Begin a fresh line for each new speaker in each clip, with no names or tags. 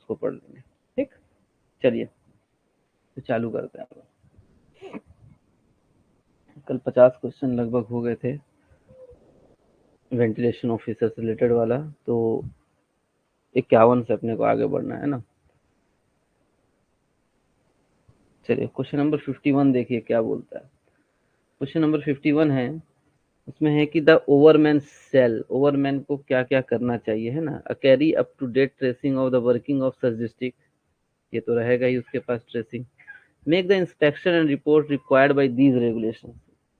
उसको पढ़ लेंगे। ठीक, चलिए तो चालू करते हैं। कल 50 क्वेश्चन लगभग हो गए थे वेंटिलेशन ऑफिसर से रिलेटेड वाला, तो 51 से अपने को आगे बढ़ना है ना। चलिए क्वेश्चन नंबर 51 देखिए क्या बोलता है। क्वेश्चन नंबर 51 है, उसमें है कि द ओवरमैन सेल, ओवरमैन को क्या क्या करना चाहिए, है ना। A carry up to date tracing of the working of such district, ये तो रहेगा ही उसके पास tracing. Make the inspection and report required by these regulation,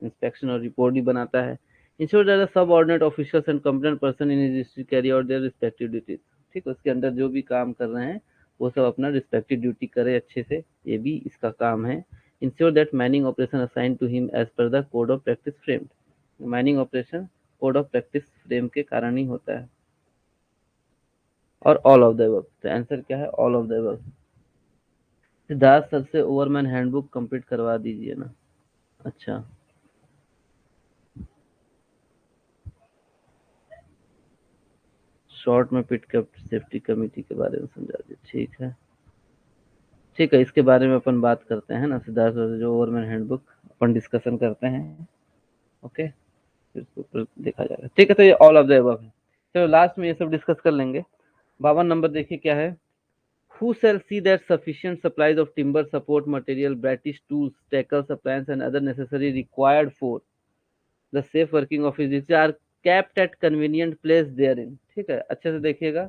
inspection और रिपोर्ट भी बनाता है। Ensure that the subordinate officers and complaint person in his district carry out their respective duties, ठीक है, उसके अंदर जो भी काम कर रहे हैं वो सब अपना रिस्पेक्टिव ड्यूटी करे अच्छे से, ये भी इसका काम है। Ensure that mining operation assign to him as per the code of practice framed, mining operation code of practice frame के कारण ही होता है। और ऑल ऑफ द अबव, तो आंसर क्या है, all of the above. Siddharth sir से ओवरमैन हैंडबुक कंप्लीट करवा दीजिए ना। अच्छा, शॉर्ट में पिटकअप सेफ्टी कमेटी के बारे में समझा दीजिए। ठीक है, ठीक है, इसके बारे में अपन बात करते हैं ना, सिद्धार्थ सर से जो ओवरमैन हैंडबुक अपन डिस्कशन करते हैं। ओके, फिर इसके ऊपर देखा जाएगा। ठीक है, तो ये ऑल ऑफ द अबव है। चलो लास्ट में ये सब डिस्कस कर लेंगे। 52 नंबर देखिए क्या है। Who shall see that sufficient supplies of timber, support material, bratish tools, tackles, appliances, and other necessary required for the safe working of his district are kept at convenient place therein। ठीक है, अच्छे से देखिएगा,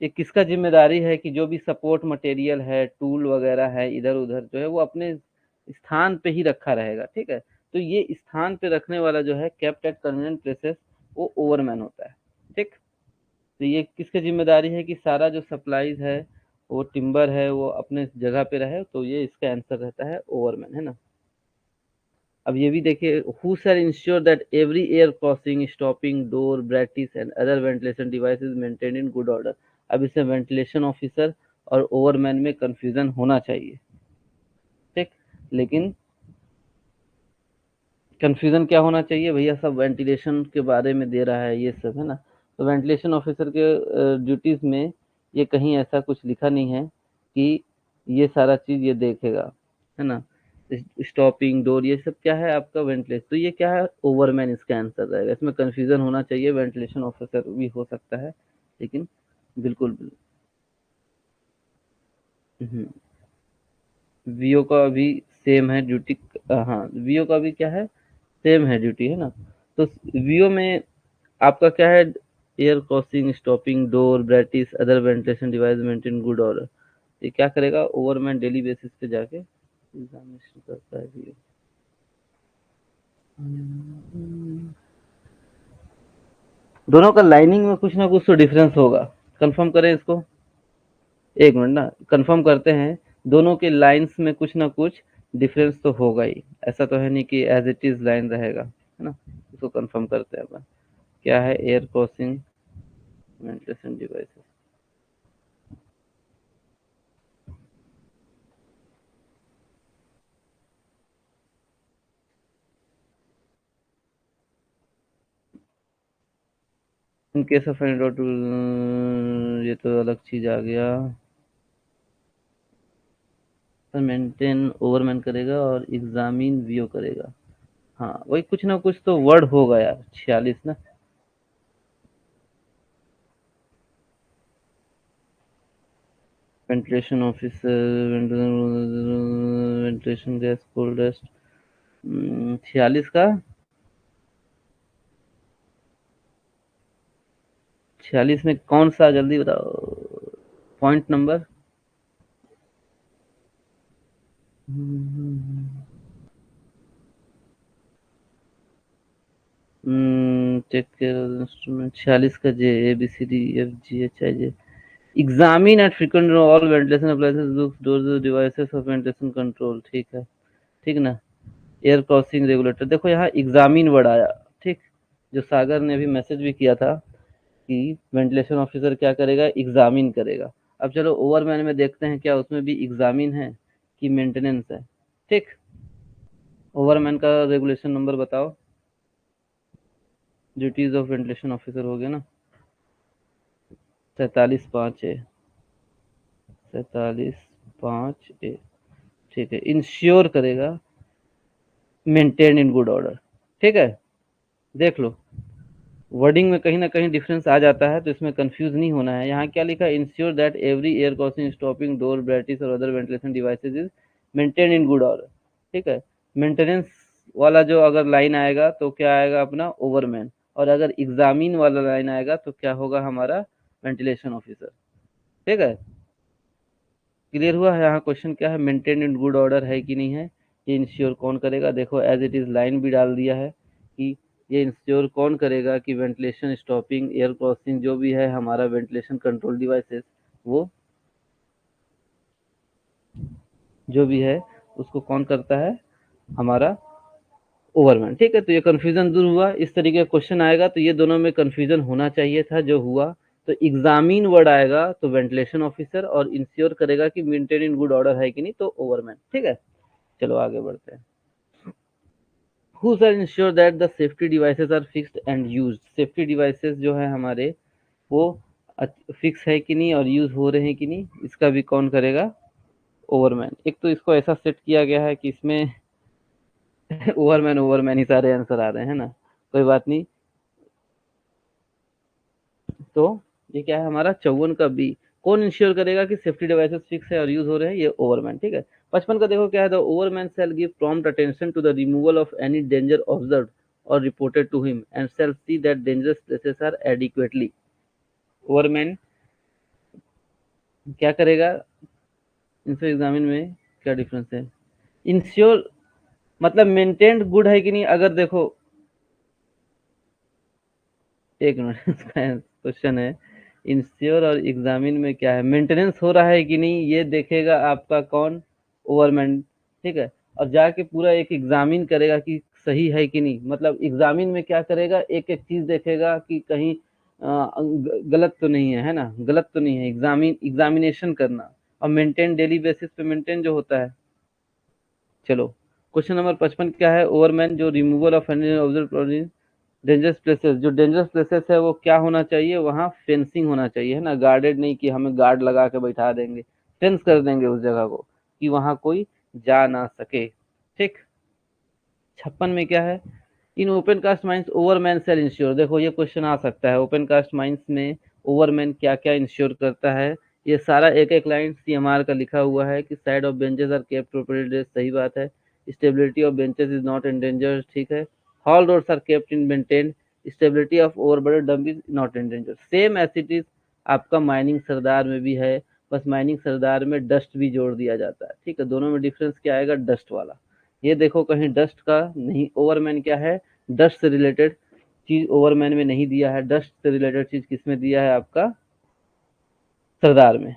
ये किसका जिम्मेदारी है कि जो भी सपोर्ट मटेरियल है, टूल वगैरह है, इधर उधर जो है वो अपने स्थान पे ही रखा रहेगा। ठीक है, तो ये स्थान पे रखने वाला जो है केप्ट एट कन्वीनियंट प्लेसेस, वो ओवरमैन होता है। ठीक, तो ये किसकी जिम्मेदारी है कि सारा जो सप्लाईज है, वो टिम्बर है, वो अपने जगह पे रहे, तो ये इसका आंसर रहता है ओवरमैन, है ना। अब ये भी देखिए, who shall ensure that every air crossing, stopping, door, brattice and other ventilation device is maintain in good order. अब इसमें वेंटिलेशन ऑफिसर और ओवरमैन में कंफ्यूजन होना चाहिए। ठीक, लेकिन कंफ्यूजन क्या होना चाहिए भैया, सब वेंटिलेशन के बारे में दे रहा है ये सब, है ना। तो वेंटिलेशन ऑफिसर के ड्यूटीज में ये कहीं ऐसा कुछ लिखा नहीं है कि ये सारा चीज ये देखेगा, है ना। स्टॉपिंग, डोर, ये सब क्या है आपका वेंटिलेशन, तो ये क्या है, ओवरमैन इसका आंसर रहेगा। इसमें कंफ्यूजन होना चाहिए, वेंटिलेशन ऑफिसर भी हो सकता है, लेकिन बिल्कुल वीओ का भी सेम है ड्यूटी। हाँ, वीओ का भी क्या है, सेम है ड्यूटी, है ना। तो वीओ में आपका क्या है, air crossing, stopping, door, brattice, other ventilation device maintain good order. ये क्या करेगा, ओवरमैन डेली बेसिस पे जाके एग्जामिनेशन करता है वीओ। दोनों का लाइनिंग में कुछ ना कुछ तो डिफरेंस होगा, कंफर्म करें इसको। एक मिनट ना, कंफर्म करते हैं, दोनों के लाइंस में कुछ ना कुछ डिफरेंस तो होगा ही, ऐसा तो है नहीं कि एज इट इज लाइन रहेगा, है ना। इसको कंफर्म करते हैं अपन, क्या है, air crossing ventilation devices. In case of any dot, ये तो अलग चीज आ गया। तो मेंटेन ओवरमैन करेगा और एग्जामिन वीओ करेगा। हाँ, वही कुछ ना कुछ तो वर्ड होगा यार, 46 ना। Ventilation officer, ventilation gas, coal dust, 46 का, 46 में कौन सा, जल्दी बताओ point number. Take care instrument, 46 का J, A B C D F G H I J. Examine at frequent all ventilation appliances, books, doors, devices of ventilation control. ठीक है, ठीक ना। एयर क्रॉसिंग रेगुलेटर, देखो यहाँ एग्जामिन वर्ड आया। ठीक, जो सागर ने अभी मैसेज भी किया था कि वेंटिलेशन ऑफिसर क्या करेगा, एग्जामिन करेगा। अब चलो ओवरमैन में देखते हैं क्या उसमें भी एग्जामिन है कि मेंटेनेंस है। ठीक, ओवरमैन का रेगुलेशन नंबर बताओ, ड्यूटीज ऑफ वेंटिलेशन ऑफिसर हो गया ना, 43(5) है। 43(5)(a), ठीक है। इंश्योर करेगा, मेंटेन इन गुड ऑर्डर, ठीक है। देख लो वर्डिंग में कहीं ना कहीं डिफरेंस आ जाता है, तो इसमें कंफ्यूज नहीं होना है। यहाँ क्या लिखा है, ensure that every air crossing stopping door brattice और other ventilation devices is maintain in good order, ठीक है। मेंटेनेंस वाला जो अगर लाइन आएगा तो क्या आएगा अपना ओवरमैन, और अगर एग्जामिन वाला लाइन आएगा तो क्या होगा हमारा वेंटिलेशन ऑफिसर, ठीक है। क्लियर हुआ है। यहाँ क्वेश्चन क्या है, मेंटेन इन गुड ऑर्डर है कि नहीं है, ये इंश्योर कौन करेगा। देखो एज इट इज लाइन भी डाल दिया है कि ये इंश्योर कौन करेगा कि वेंटिलेशन स्टॉपिंग एयर क्रॉसिंग जो भी है हमारा वेंटिलेशन कंट्रोल डिवाइसेस, वो जो भी है उसको कौन करता है, हमारा ओवरमैन, ठीक है। तो ये कंफ्यूजन दूर हुआ। इस तरीके का क्वेश्चन आएगा तो ये दोनों में कंफ्यूजन होना चाहिए था, जो हुआ। तो एग्जामिन वर्ड आएगा तो वेंटिलेशन ऑफिसर, और इंश्योर करेगा कि मेंटेन इन गुड ऑर्डर है कि नहीं तो ओवरमैन, ठीक है। चलो आगे बढ़ते हैं। Who shall ensure that the safety devices are fixed and used? Safety devices जो है हमारे वो फिक्स है कि नहीं और यूज हो रहे हैं कि नहीं, इसका भी कौन करेगा, ओवरमैन। एक तो इसको ऐसा सेट किया गया है कि इसमें ओवरमैन ओवरमैन ही सारे आंसर आ रहे हैं ना, कोई बात नहीं। तो ये क्या है हमारा 54 का बी, कौन इंश्योर करेगा कि सेफ्टी डिवाइसेस फिक्स है और यूज हो रहे हैं, ये ओवरमैन, ठीक है। 55 का देखो क्या है, the overman shall give prompt attention to the removal of any danger observed और reported to him and shall see that dangerous places are adequately. Overman क्या करेगा, इनसे एग्जामिन में क्या डिफरेंस है, इंश्योर मतलब मेंटेन्ड गुड है कि नहीं। अगर देखो एक मिनट क्वेश्चन है, इंश्योर और एग्जामिन में क्या है, मेंटेनेंस हो रहा है कि नहीं ये देखेगा आपका कौन, ओवरमैन, ठीक है। और जाके पूरा एक एग्जामिन करेगा कि सही है कि नहीं, मतलब एग्जामिन में क्या करेगा, एक एक चीज देखेगा कि कहीं गलत तो नहीं है ना, गलत तो नहीं है, एग्जामिनेशन करना। और मेंटेन डेली बेसिस पे मेंटेन जो होता है। चलो क्वेश्चन नंबर 55 क्या है, ओवरमैन जो रिमूवल ऑफ डेंजरस प्लेसेस, जो डेंजरस प्लेसेस है वो क्या होना चाहिए, वहाँ फेंसिंग होना चाहिए, है ना, गार्डेड नहीं कि हमें गार्ड लगा के बैठा देंगे, फेंस कर देंगे उस जगह को कि वहाँ कोई जा ना सके, ठीक। 56 में क्या है, in open cast mines overman shall ensure. देखो ये क्वेश्चन आ सकता है, ओपन कास्ट माइंस में ओवरमैन क्या क्या इंश्योर करता है। ये सारा एक एक लाइन सीएमआर का लिखा हुआ है कि side of benches are kept propped, सही बात है। Stability of benches is not endangered, ठीक है। Haul doors are kept in maintain, stability of overburdened dump is not endangered. Same as it is आपका माइनिंग सरदार में भी है, बस माइनिंग सरदार में डस्ट भी जोड़ दिया जाता है, ठीक है। दोनों में डिफरेंस क्या आएगा, डस्ट वाला। ये देखो कहीं डस्ट का नहीं, ओवरमैन क्या है, डस्ट से रिलेटेड चीज ओवरमैन में नहीं दिया है, डस्ट से रिलेटेड चीज किसमें दिया है, आपका सरदार में।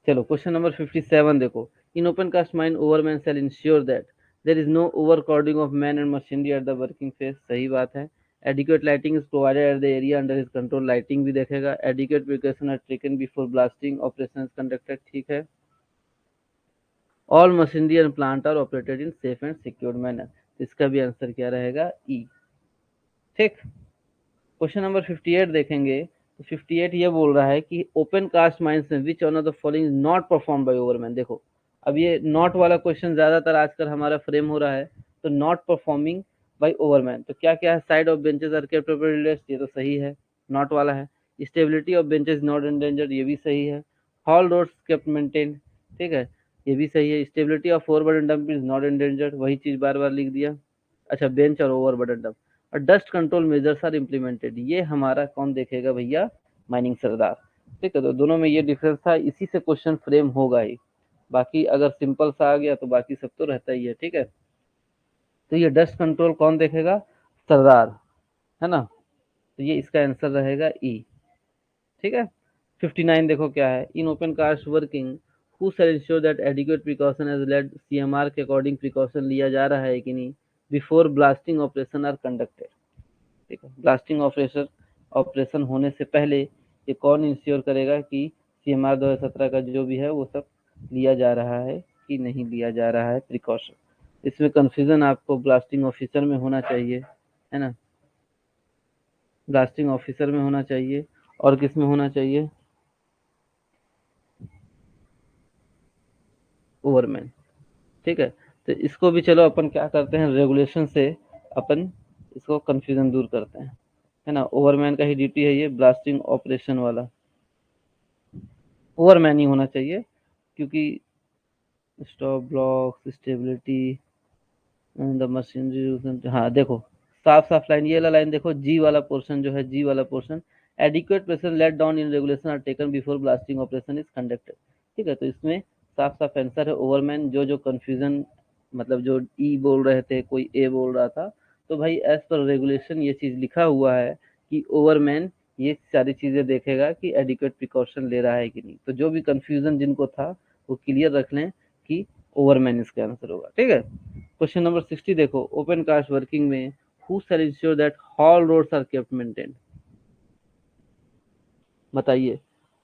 चलो क्वेश्चन नंबर 57 देखो, in open cast mine overman shall ensure that there is no over crowding of man and machinery at the working face, सही बात है। Adequate lighting is provided at the area under his control, lighting भी देखेगा। Adequate precaution are taken before blasting operation conducted, ठीक है। All machinery and plant are operated in safe and secured manner, इसका भी answer क्या रहेगा, ई, ठीक। Question number 58 देखेंगे तो 58 ये बोल रहा है कि ओपन कास्ट माइंस में which one of the following is not perform by ओवरमैन। देखो अब ये नॉट वाला क्वेश्चन ज्यादातर आजकल हमारा फ्रेम हो रहा है, तो नॉट परफॉर्मिंग बाय ओवरमैन तो क्या क्या है, side of benches are kept propped, ये तो सही है, नॉट वाला है। Stability of benches not endangered, ये भी सही है। हॉल डोर्स केप्ट मेंटेन, ठीक है, ये भी सही है। Stability of overburden dump is not endangered, वही चीज बार बार लिख दिया। अच्छा बेंच और ओवरबर्डन डंप और dust control measures are implemented, ये हमारा कौन देखेगा भैया, माइनिंग सरदार, ठीक है। तो दोनों में ये डिफरेंस था, इसी से क्वेश्चन फ्रेम होगा ही। बाकी अगर सिंपल सा आ गया तो बाकी सब तो रहता ही है, ठीक है। तो ये डस्ट कंट्रोल कौन देखेगा, सरदार, है ना। तो ये इसका आंसर रहेगा ई, ठीक है। 59 देखो क्या है, in open cast working who shall ensure that adequate precaution as laid, CMR के अकॉर्डिंग प्रिकॉशन लिया जा रहा है कि नहीं, before blasting operation are conducted, ठीक है। ब्लास्टिंग ऑपरेशन होने से पहले ये कौन इंश्योर करेगा कि सीएमआर 2017 का जो भी है वो सब लिया जा रहा है कि नहीं लिया जा रहा है प्रिकॉशन। इसमें कंफ्यूजन आपको ब्लास्टिंग ऑफिसर में होना चाहिए, है ना, ब्लास्टिंग ऑफिसर में होना चाहिए, और किस में होना चाहिए, ओवरमैन। ठीक है, तो इसको भी चलो अपन क्या करते हैं, रेगुलेशन से अपन इसको कंफ्यूजन दूर करते हैं, है ना। ओवरमैन का ही ड्यूटी है ये ब्लास्टिंग ऑपरेशन वाला, ओवरमैन ही होना चाहिए, क्योंकि stop block stability the machinery. हाँ देखो, साफ साफ लाइन, ये वाला लाइन देखो, जी वाला पोर्शन जो है, जी वाला portion, adequate pressure laid down in regulation are taken before blasting operation is conducted. ठीक है, तो इसमें साफ साफ आंसर है ओवरमैन। जो कंफ्यूजन, मतलब जो ई बोल रहे थे, कोई ए बोल रहा था, तो भाई एज पर रेगुलेशन ये चीज लिखा हुआ है कि ओवरमैन ये सारी चीजें देखेगा कि एडिक्वेट प्रिकॉशन ले रहा है कि नहीं। तो जो भी कंफ्यूजन जिनको था वो क्लियर रख लें कि ओवरमैन इसका आंसर होगा। ठीक है, क्वेश्चन नंबर 60 देखो, ओपन कास्ट वर्किंग में who shall ensure that haul roads are kept maintained. बताइए,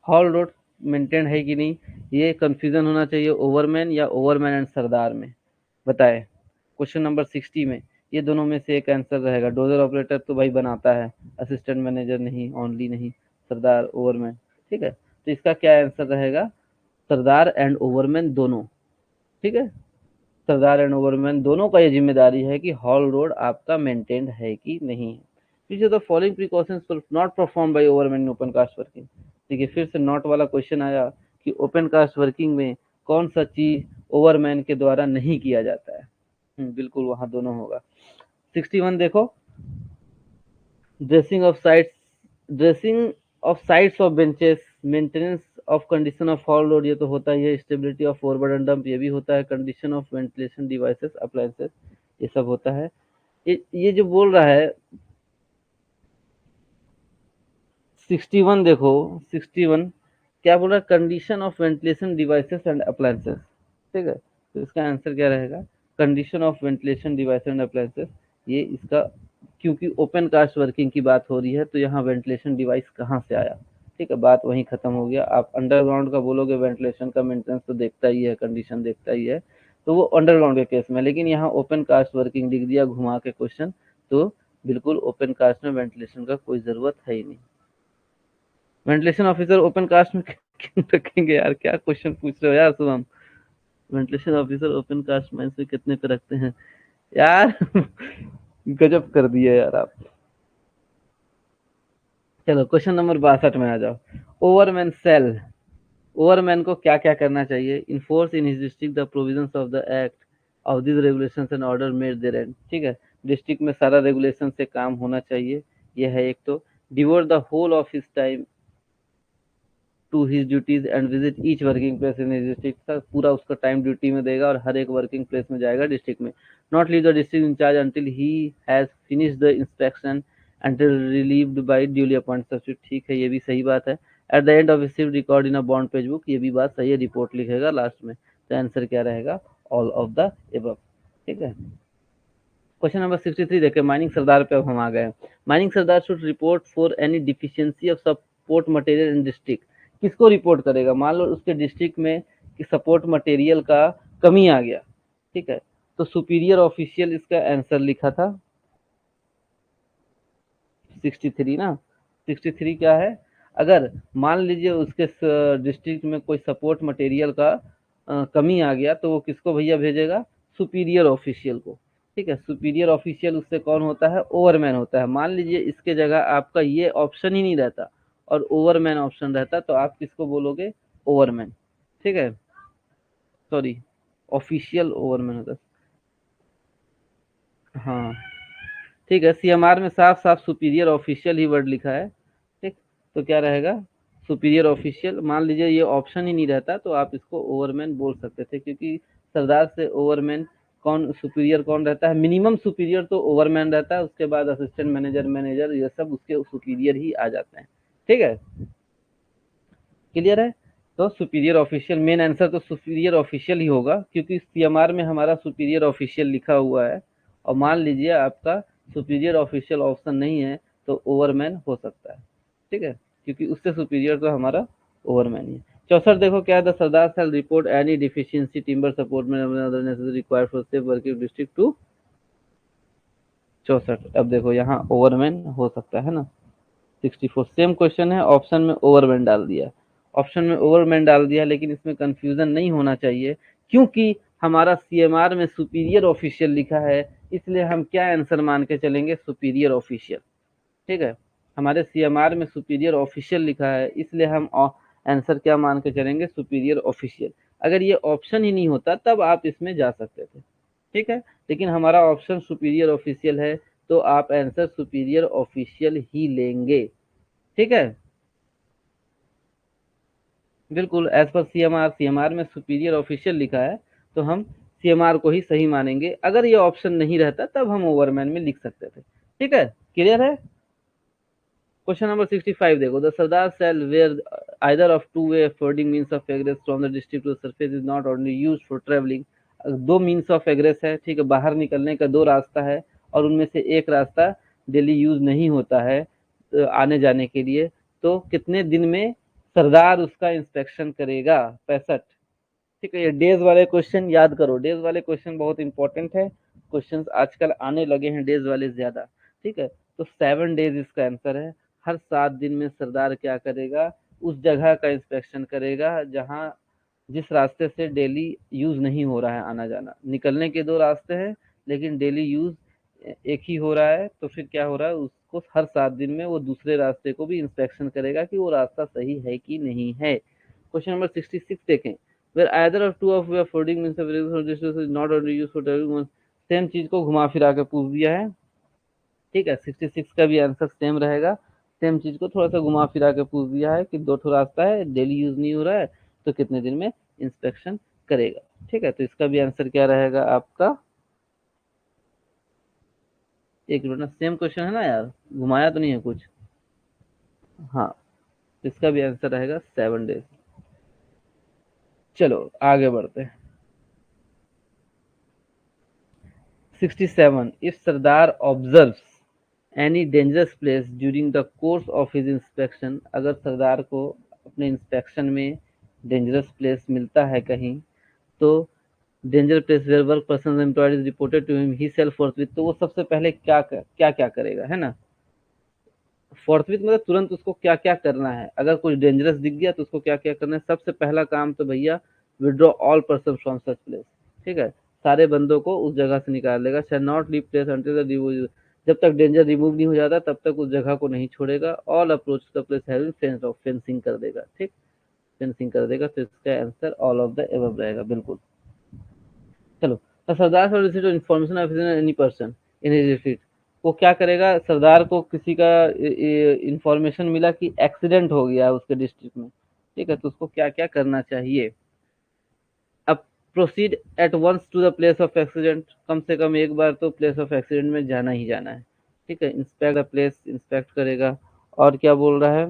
हॉल रोड मेंटेन है कि नहीं, ये कंफ्यूजन होना चाहिए ओवरमैन या ओवरमैन एंड सरदार में। बताए, क्वेश्चन नंबर 60 में ये दोनों में से एक आंसर रहेगा। डोजर ऑपरेटर तो भाई बनाता है, असिस्टेंट मैनेजर नहीं, ओनली नहीं, सरदार ओवरमैन। ठीक है, तो इसका क्या आंसर रहेगा, सरदार एंड ओवरमैन दोनों। ठीक है, सरदार एंड ओवरमैन दोनों का ये जिम्मेदारी है कि हॉल रोड आपका मेंटेन्ड है कि नहीं। Which of the following precautions not perform by overman in open cast working. देखिए फिर से नॉट वाला क्वेश्चन आया कि ओपन कास्ट वर्किंग में कौन सा चीज ओवरमैन के द्वारा नहीं किया जाता है। बिल्कुल वहां दोनों होगा। 61 देखो, dressing of sites, dressing of sides of benches, maintenance of condition of hall road, ये तो होता ही है। स्टेबिलिटी ऑफ ओवरबर्डन डंप, ये भी होता है। Condition of ventilation devices appliances, ये सब होता है। ये जो बोल रहा है 61 देखो, 61 क्या बोल रहा है, condition of ventilation devices and appliances. ठीक है, तो इसका आंसर क्या रहेगा, condition of ventilation devices and appliances. ये इसका, क्योंकि ओपन कास्ट वर्किंग की बात हो रही है तो यहाँ वेंटिलेशन डिवाइस कहाँ से आया। ठीक है, बात वहीं खत्म हो गया। आप अंडरग्राउंड का बोलोगे, वेंटिलेशन का मेंटेनेंस तो देखता ही है, कंडीशन देखता ही है, तो वो अंडरग्राउंड के केस में। लेकिन यहाँ ओपन कास्ट वर्किंग लिख दिया घुमा के क्वेश्चन, तो बिल्कुल ओपन कास्ट में वेंटिलेशन का कोई जरूरत है ही नहीं। वेंटिलेशन ऑफिसर ओपन कास्ट में क्यों रखेंगे यार, क्या क्वेश्चन पूछ रहे हो यार Shubham. Ventilation officer open cast में से कितने पे रखते हैं यार गजब कर दिया यार आप। चलो क्वेश्चन नंबर 62 में आ जाओ। ओवरमैन सेल, ओवरमैन को क्या क्या करना चाहिए, enforce in his district the provisions of the act of this regulations and order made there and. ठीक है, डिस्ट्रिक्ट में सारा रेगुलेशन से काम होना चाहिए, यह है एक। तो devote the whole of his time to his duties and visit each working place in his district. का पूरा उसका टाइम ड्यूटी में देगा और हर एक वर्किंग प्लेस में जाएगा डिस्ट्रिक्ट में। Not leave the district in charge until he has finished the inspection until relieved by duly appointed substitute। ठीक है, ये भी सही बात है। Eight the end of received record in a bond page book, ये भी बात सही है, रिपोर्ट लिखेगा लास्ट में। तो आंसर क्या रहेगा, ऑल ऑफ द एबव। ठीक है, क्वेश्चन नंबर 63 देखें, माइनिंग सरदार पे अब हम आ गए। Mining Sardar should report for any deficiency of support material in district. किसको रिपोर्ट करेगा, मान लो उसके डिस्ट्रिक्ट में कि सपोर्ट मटेरियल का कमी आ गया। ठीक है, तो सुपीरियर ऑफिशियल इसका आंसर लिखा था 63 ना। 63 क्या है, अगर मान लीजिए उसके डिस्ट्रिक्ट में कोई सपोर्ट मटेरियल का कमी आ गया, तो वो किसको भैया भेजेगा, सुपीरियर ऑफिशियल को। ठीक है, सुपीरियर ऑफिशियल उससे कौन होता है, ओवरमैन होता है। मान लीजिए इसके जगह आपका ये ऑप्शन ही नहीं रहता और ओवरमैन ऑप्शन रहता, तो आप किसको बोलोगे, ओवरमैन। ठीक है, सॉरी, ऑफिशियल ओवरमैन होता है। हाँ ठीक है, सीएमआर में साफ साफ सुपीरियर ऑफिशियल ही वर्ड लिखा है। ठीक, तो क्या रहेगा, सुपीरियर ऑफिशियल। मान लीजिए ये ऑप्शन ही नहीं रहता तो आप इसको ओवरमैन बोल सकते थे, क्योंकि सरदार से ओवरमैन कौन, सुपीरियर कौन रहता है, मिनिमम सुपीरियर तो ओवरमैन रहता है, उसके बाद असिस्टेंट मैनेजर, मैनेजर, ये सब उसके सुपीरियर ही आ जाते हैं। ठीक है, क्लियर है। तो सुपीरियर ऑफिशियल, मेन आंसर तो सुपीरियर ऑफिशियल ही होगा, क्योंकि सीएमआर में हमारा सुपीरियर ऑफिशियल लिखा हुआ है। और मान लीजिए आपका सुपीरियर ऑफिशियल ऑप्शन नहीं है, तो ओवरमैन हो सकता है। ठीक है, क्योंकि उससे सुपीरियर तो हमारा ओवरमैन ही है। 64 देखो, क्या है, the sirdar shall report any deficiency timber support में required for safe working district to 64। अब देखो यहाँ ओवरमैन हो सकता है ना। 64 सेम क्वेश्चन है, ऑप्शन में ओवरमैन डाल दिया, ऑप्शन में ओवरमैन डाल दिया, लेकिन इसमें कंफ्यूजन नहीं होना चाहिए क्योंकि हमारा सीएमआर में सुपीरियर ऑफिशियल लिखा है, इसलिए हम क्या आंसर मान के चलेंगे, सुपीरियर ऑफिशियल। ठीक है, हमारे सीएमआर में सुपीरियर ऑफिशियल लिखा है, इसलिए हम आंसर क्या मान के चलेंगे, सुपीरियर ऑफिशियल। अगर ये ऑप्शन ही नहीं होता तब आप इसमें जा सकते थे। ठीक है, लेकिन हमारा ऑप्शन सुपीरियर ऑफिशियल है, तो आप आंसर सुपीरियर ऑफिशियल ही लेंगे। ठीक है, बिल्कुल एज पर सीएमआर, सीएमआर में सुपीरियर ऑफिशियल लिखा है, तो हम सीएमआर को ही सही मानेंगे। अगर ये ऑप्शन नहीं रहता तब हम ओवरमैन में लिख सकते थे। ठीक है, क्लियर है। क्वेश्चन नंबर 65 देखो, the sirdar shall where either of two way forwarding means of egress from the district to the surface is not only used for travelling. दो मींस ऑफ एग्रेस है, ठीक है, बाहर निकलने का दो रास्ता है, और उनमें से एक रास्ता डेली यूज नहीं होता है आने जाने के लिए, तो कितने दिन में सरदार उसका इंस्पेक्शन करेगा, 65। ठीक है, ये डेज वाले क्वेश्चन याद करो, डेज वाले क्वेश्चन बहुत इंपॉर्टेंट है, क्वेश्चन आजकल आने लगे हैं डेज वाले ज्यादा। ठीक है, तो 7 डेज इसका आंसर है। हर 7 दिन में सरदार क्या करेगा, उस जगह का इंस्पेक्शन करेगा जहां जिस रास्ते से डेली यूज नहीं हो रहा है आना जाना। निकलने के दो रास्ते हैं लेकिन डेली यूज एक ही हो रहा है, तो फिर क्या हो रहा है, उसको हर 7 दिन में वो दूसरे रास्ते को भी इंस्पेक्शन करेगा कि वो रास्ता सही है कि नहीं है। क्वेश्चन नंबर 66 देखें, where either of two of your forwarding means of distance is not only used for traveling। Same चीज को घुमा फिरा के पूछ दिया है। ठीक है, 66 का भी आंसर सेम रहेगा, सेम चीज को थोड़ा सा घुमा फिरा के पूछ दिया है कि दो ठो रास्ता है, डेली यूज नहीं हो रहा है, तो कितने दिन में इंस्पेक्शन करेगा। ठीक है, तो इसका भी आंसर क्या रहेगा आपका, एक मिनट, सेम क्वेश्चन है ना यार, घुमाया तो नहीं है कुछ। हाँ, इसका भी आंसर रहेगा 7 डेज। चलो आगे बढ़ते हैं। 67, if Sardar observes any dangerous place during the course of his inspection, अगर सरदार को अपने इंस्पेक्शन में डेंजरस प्लेस मिलता है कहीं, तो danger place where work person employed is reported to him himself forthwith, तो वो सबसे पहले क्या करेगा, है ना। फोर्थविथ मतलब तुरंत उसको क्या क्या करना है, अगर कुछ डेंजरस दिख गया तो उसको क्या क्या करना है। सबसे पहला काम तो भैया withdraw all person from such place. ठीक है, सारे बंदों को उस जगह से निकाल देगा। Shall not leave place until the, जब तक डेंजर रिमूव नहीं हो जाता तब तक उस जगह को नहीं छोड़ेगा। All approach the place having fence of, fencing कर देगा। ठीक, फेंसिंग कर देगा, तो इसका answer all of the above रहेगा, बिल्कुल। चलो, तो सरदार से receive information of any person in his receipt, वो क्या करेगा, सरदार को किसी का इंफॉर्मेशन मिला कि एक्सीडेंट हो गया है उसके डिस्ट्रिक्ट में। ठीक है, तो उसको क्या क्या करना चाहिए। अब proceed at once to the place of accident, कम से कम एक बार तो प्लेस ऑफ एक्सीडेंट में जाना ही जाना है। ठीक है, इंस्पेक्ट द प्लेस, इंस्पेक्ट करेगा। और क्या बोल रहा है,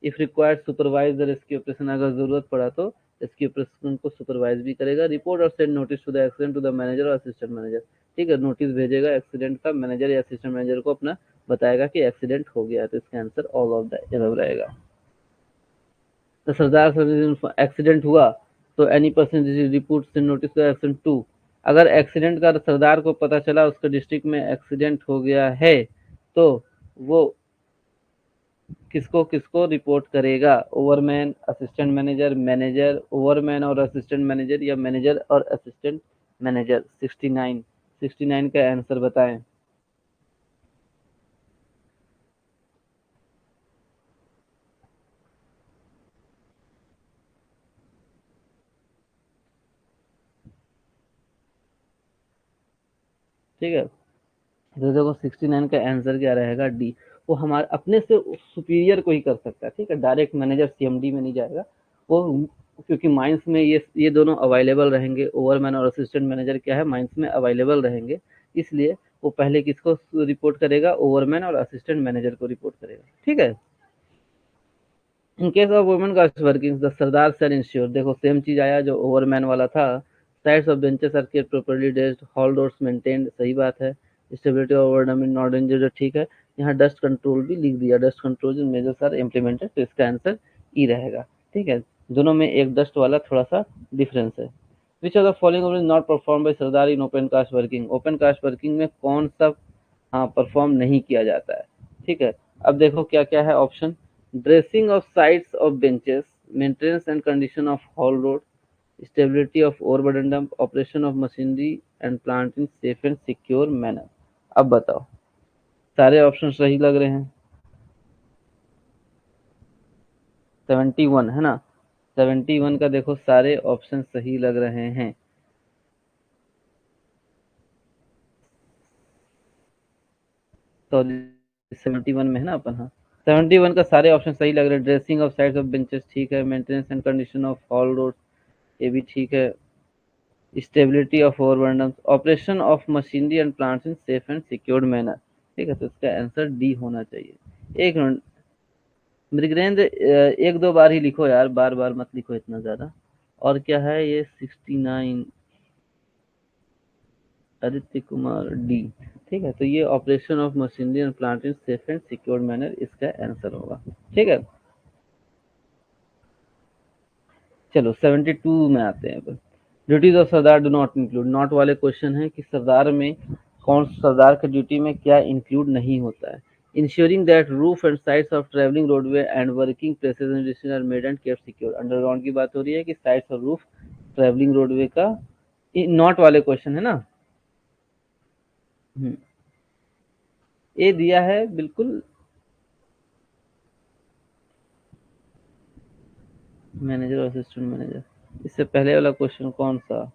if required supervise the rescue operation, अगर जरूरत पड़ा तो रेस्क्यू ऑपरेशन को सुपरवाइज भी करेगा। रिपोर्ट और send notice to the accident to the manager और असिस्टेंट मैनेजर। ठीक है, नोटिस भेजेगा एक्सीडेंट का, मैनेजर या असिस्टेंट मैनेजर को अपना बताएगा कि एक्सीडेंट हो गया है, तो इसका answer all of the above रहेगा। तो सरदार एक्सीडेंट हुआ तो any person report send notice to accident to, अगर एक्सीडेंट का सरदार को पता चला उसके डिस्ट्रिक्ट में एक्सीडेंट हो गया है, तो वो किसको किसको रिपोर्ट करेगा, ओवरमैन, असिस्टेंट मैनेजर, मैनेजर, ओवरमैन और असिस्टेंट मैनेजर, या मैनेजर और असिस्टेंट मैनेजर। 69 का आंसर बताएं। ठीक है, तो देखो 69 का आंसर क्या रहेगा, डी। वो हमारे अपने से सुपीरियर को ही कर सकता है। ठीक है, डायरेक्ट मैनेजर सीएमडी में नहीं जाएगा वो, क्योंकि माइंस में ये दोनों अवेलेबल रहेंगे, ओवरमैन और असिस्टेंट मैनेजर क्या है, माइंस में अवेलेबल रहेंगे, इसलिए वो पहले किसको रिपोर्ट करेगा, ओवरमैन और असिस्टेंट मैनेजर को रिपोर्ट करेगा। ठीक है, in case of women cast working the sirdar shall ensure, देखो सेम चीज आया जो ओवरमैन वाला था। Sides of benches are kept properly dressed, haul doors maintained, सही बात है। Stability of overdump not injured, ठीक है। यहाँ डस्ट कंट्रोल भी लिख दिया, dust control measures are implemented, तो इसका आंसर ई रहेगा। ठीक है, दोनों में एक डस्ट वाला थोड़ा सा डिफरेंस है। Which of the following is not perform by sirdar in open cast working, open cast working में कौन सा हाँ परफॉर्म नहीं किया जाता है। ठीक है, अब देखो क्या क्या है option, dressing of sides of benches, maintenance and condition of hall road, stability of overburden dump, operation of machinery and plant in safe and secure manner. अब बताओ, सारे ऑप्शन सही लग रहे हैं? 71 है ना? 71 का देखो सारे ऑप्शन सही लग रहे हैं। तो 71 में है ना अपन? हाँ, 71 का सारे ऑप्शन सही लग रहे हैं। Dressing of sides of benches ठीक है, maintenance and condition of hall road ये भी ठीक है, stability of overburden, operation of machinery and plants in safe and secured manner. ठीक है, तो इसका आंसर डी होना चाहिए। एक मिनट मृगेंद्र, एक दो बार ही लिखो यार, बार बार मत लिखो इतना ज्यादा। और क्या है ये? 69 आदित्य कुमार डी। ठीक है, तो ये operation of machinery and plant in safe and secure manner इसका आंसर होगा। ठीक है, चलो 72 में आते हैं। Duties of sirdar do not include, not वाले क्वेश्चन है कि सरदार में कौन, सरदार के ड्यूटी में क्या इंक्लूड नहीं होता है। Ensuring that roof and sides of travelling roadway and working places and distance are made and kept secure. Underground की बात हो रही है कि साइड्स और रूफ ट्रेवलिंग रोडवे का, नॉट वाले क्वेश्चन है ना। ए दिया है बिल्कुल। मैनेजर और असिस्टेंट मैनेजर, इससे पहले वाला क्वेश्चन कौन सा?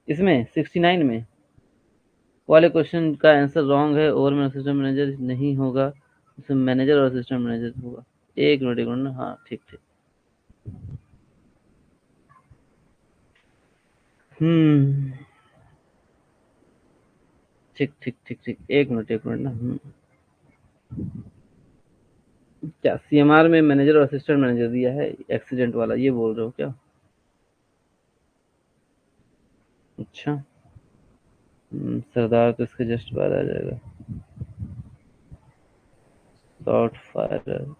इसमें 69 में वाले क्वेश्चन का आंसर रॉन्ग है। ओवरमैन असिस्टेंट मैनेजर नहीं होगा, इसमें मैनेजर और असिस्टेंट मैनेजर होगा। एक मिनट ना, हाँ ठीक ठीक। हम्म, ठीक ठीक ठीक ठीक, एक मिनट ना। क्या सीएमआर में मैनेजर और असिस्टेंट मैनेजर दिया है? एक्सीडेंट वाला ये बोल रहे हो क्या? अच्छा, सरदार तो इसके जस्ट बाद आ जाएगा। शॉर्ट फायर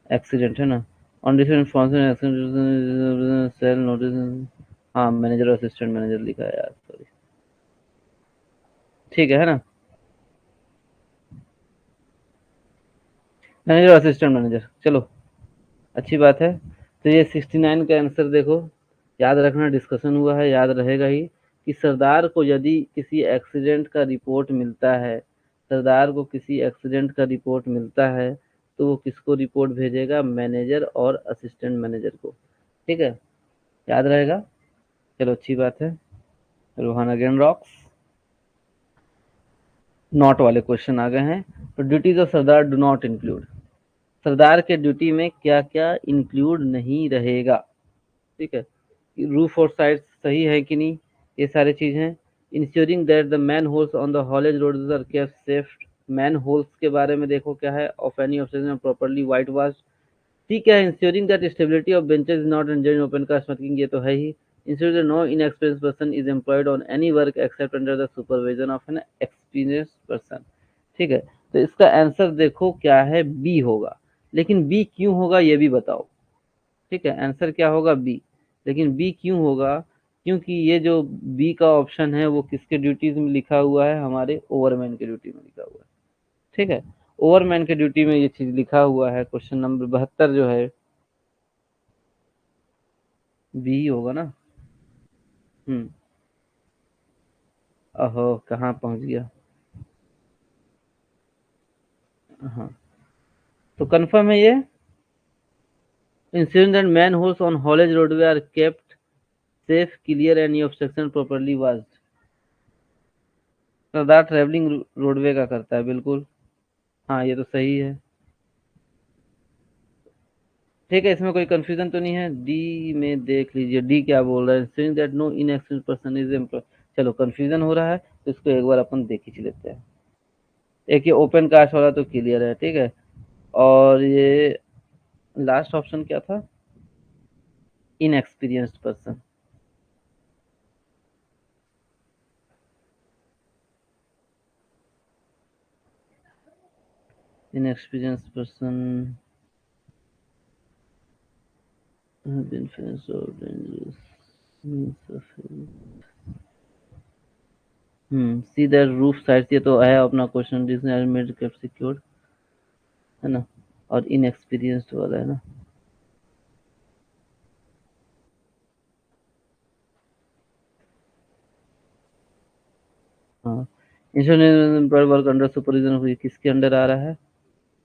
एक्सीडेंट है ना? On different information accident sale notice. हाँ, मैनेजर और असिस्टेंट मैनेजर लिखा है यार, सॉरी। ठीक है ना? मैनेजर और असिस्टेंट मैनेजर, चलो अच्छी बात है। तो ये 69 का आंसर देखो, याद रखना, डिस्कशन हुआ है, याद रहेगा ही कि सरदार को यदि किसी एक्सीडेंट का रिपोर्ट मिलता है, सरदार को किसी एक्सीडेंट का रिपोर्ट मिलता है, तो वो किसको रिपोर्ट भेजेगा? मैनेजर और असिस्टेंट मैनेजर को। ठीक है, याद रहेगा। चलो अच्छी बात है। Rohan again rocks. नॉट वाले क्वेश्चन आ गए हैं। तो duties of sirdar do not include, sirdar के ड्यूटी में क्या क्या इंक्लूड नहीं रहेगा? ठीक है, रूफ और साइड सही है कि नहीं, ये सारी चीज हैं। Ensuring that the man holes on the haulage road are kept safe, manholes के बारे में देखो क्या है, of any obstruction properly whitewash. ठीक है, ensuring that stability of benches is not injured in open cast working, ये तो है ही। Ensuring that no inexperience person is employed on any work except under the supervision of an experience person. ठीक है, तो इसका आंसर देखो क्या है, बी होगा। लेकिन बी क्यों होगा ये भी बताओ। ठीक है, आंसर क्या होगा? बी। लेकिन बी क्यों होगा? क्योंकि ये जो बी का ऑप्शन है वो किसके ड्यूटीज में लिखा हुआ है? हमारे ओवरमैन के ड्यूटी में लिखा हुआ है। ठीक है, ओवरमैन के ड्यूटी में ये चीज लिखा हुआ है। क्वेश्चन नंबर 72 जो है, बी ही होगा ना? हम्म। अहो, कहाँ पहुंच गया? हाँ, तो कंफर्म है ये। Ensuring that man holes on haulage roadway are kept safe clear any obstruction properly washed. Sirdar travelling roadway का करता है बिल्कुल। हाँ, ये तो सही है। ठीक है, इसमें कोई कंफ्यूजन तो नहीं है। डी में देख लीजिए, डी क्या बोल रहा है, saying that no inexperience person is employ. चलो कंफ्यूजन हो रहा है तो इसको एक बार अपन देख ही लेते हैं। एक ये ओपन कास्ट वाला तो क्लियर है, ठीक है। और ये लास्ट ऑप्शन क्या था? Inexperienced person. Inexperienced person have been finished or dangerous means of see that roof sides, ये तो है अपना क्वेश्चन जिसने मेड केप्ट सिक्योर्ड, है ना? और इनएक्सपीरियंस्ड वाला है ना? हाँ, इंस्ट्रूमेंट वर्क अंडर सुपरविजन हुई किसके अंडर आ रहा है?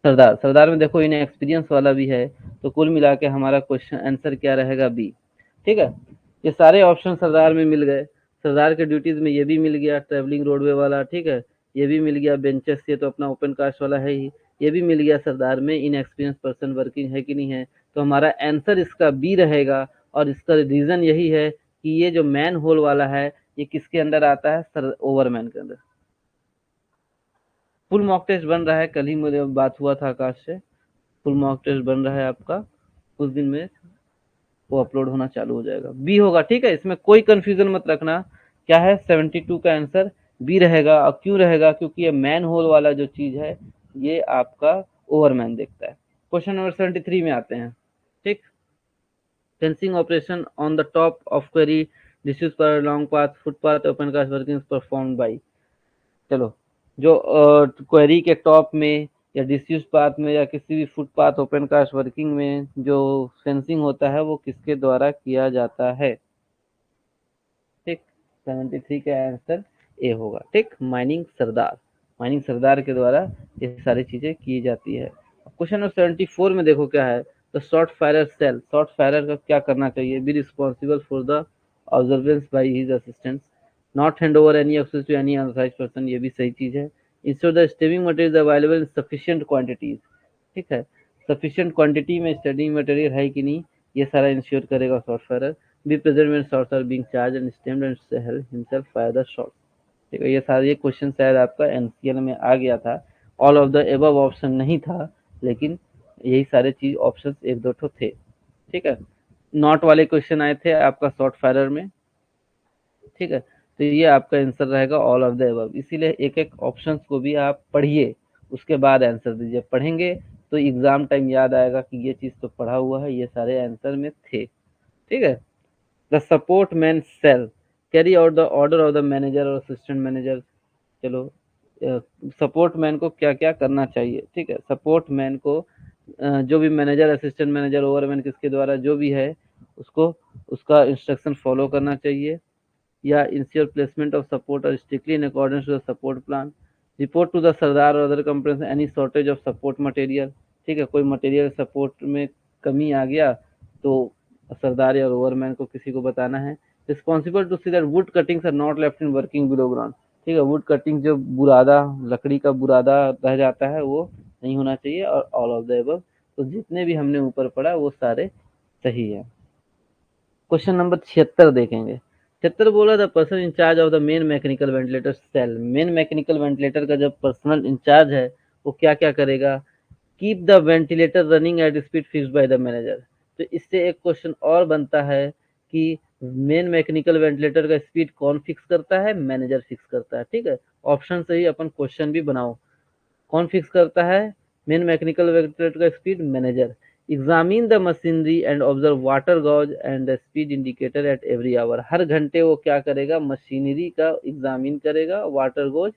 सरदार। सरदार में देखो इन एक्सपीरियंस वाला भी है, तो कुल मिला के हमारा क्वेश्चन आंसर क्या रहेगा? बी। ठीक है, ये सारे ऑप्शन सरदार में मिल गए। सरदार के ड्यूटीज में ये भी मिल गया, ट्रेवलिंग रोडवे वाला, ठीक है, ये भी मिल गया, बेंचेस ये तो अपना ओपन कास्ट वाला है ही, ये भी मिल गया सरदार में, इन एक्सपीरियंस पर्सन वर्किंग है कि नहीं है, तो हमारा आंसर इसका बी रहेगा। और इसका रीजन यही है कि ये जो मैन होल वाला है ये किसके अंदर आता है? सर ओवरमैन के अंदर। फुल मॉक टेस्ट बन रहा है, कल ही मुझे बात हुआ था आकाश से, फुल मॉक टेस्ट बन रहा है आपका, कुछ दिन में वो अपलोड होना चालू हो जाएगा। बी होगा, ठीक है, इसमें कोई कंफ्यूजन मत रखना। क्या है? 72 का आंसर बी रहेगा। और क्यों रहेगा? क्योंकि ये मैन होल वाला जो चीज है ये आपका ओवरमैन देखता है। क्वेश्चन नंबर 73 में आते हैं। ठीक, fencing operation on the top of quarry disuse पर long path footpath open cast working perform by. चलो, जो क्वेरी के टॉप में या डिस्यूज पाथ में या किसी भी फुटपाथ ओपन कास्ट वर्किंग में जो फेंसिंग होता है वो किसके द्वारा किया जाता है? ठीक, 73 का आंसर ए होगा। ठीक, माइनिंग सरदार, माइनिंग सरदार के द्वारा ये सारी चीजें की जाती है। क्वेश्चन नंबर 74 में देखो क्या है, the shot firer shall, shot firer का क्या करना चाहिए? Be responsible for the observance by his assistants, not hand over any access to any unauthorised person, ये भी सही चीज है। Ensure the stemming material available in sufficient quantities, ठीक है, सफिशिएंट क्वांटिटी में स्टडिंग मटेरियल है कि नहीं, ये सारा इंश्योर करेगा shot firer. Be present when shots are being charge and stemmed and help himself fire the shot. ठीक है, ये सारे क्वेश्चन शायद आपका एनसीएल में आ गया था, all of the above option नहीं था, लेकिन यही सारे चीज ऑप्शन एक दो ठो थे। ठीक है, नॉट वाले क्वेश्चन आए थे आपका शॉर्ट फायरर में। ठीक है, तो ये आपका आंसर रहेगा ऑल ऑफ द एबव। इसीलिए एक एक ऑप्शन को भी आप पढ़िए, उसके बाद आंसर दीजिए। पढ़ेंगे तो एग्जाम टाइम याद आएगा कि ये चीज तो पढ़ा हुआ है, ये सारे आंसर में थे। ठीक है, the support man shall carry out the order of the manager और असिस्टेंट मैनेजर। चलो, सपोर्ट मैन को क्या क्या करना चाहिए? ठीक है, सपोर्ट मैन को जो भी मैनेजर असिस्टेंट मैनेजर ओवरमैन किसके द्वारा जो भी है उसको उसका इंस्ट्रक्शन फॉलो करना चाहिए, या इंश्योर प्लेसमेंट ऑफ सपोर्ट और strictly in accordance to the support plan, report to the sirdar और other company any shortage of support material. ठीक है, कोई मटेरियल सपोर्ट में कमी आ गया तो सरदार या ओवरमैन को किसी को बताना है। Responsible to see that wood cuttings are not left in working below ground. ठीक है, वुड कटिंग जो बुरादा लकड़ी का बुरादा रह जाता है वो नहीं होना चाहिए। और ऑल ऑफ द एबव, तो जितने भी हमने ऊपर पढ़ा वो सारे सही है। क्वेश्चन नंबर 76 देखेंगे। 76 बोला the person in charge of the main mechanical ventilator shall, main mechanical ventilator का जब पर्सनल इंचार्ज है वो क्या क्या करेगा? Keep the ventilator running at speed fixed by the manager. तो इससे एक क्वेश्चन और बनता है कि मेन मैकेनिकल वेंटिलेटर का स्पीड कौन फिक्स करता है? मैनेजर फिक्स करता है। ठीक है, ऑप्शन से ही अपन क्वेश्चन भी बनाओ। कौन फिक्स करता है मेन मैकेनिकल वेंटिलेटर का speed? Manager. Examine the machinery and observe water gauge and the speed indicator at every hour. हर घंटे वो क्या करेगा? मशीनरी का एग्जामिन करेगा, वाटर गॉज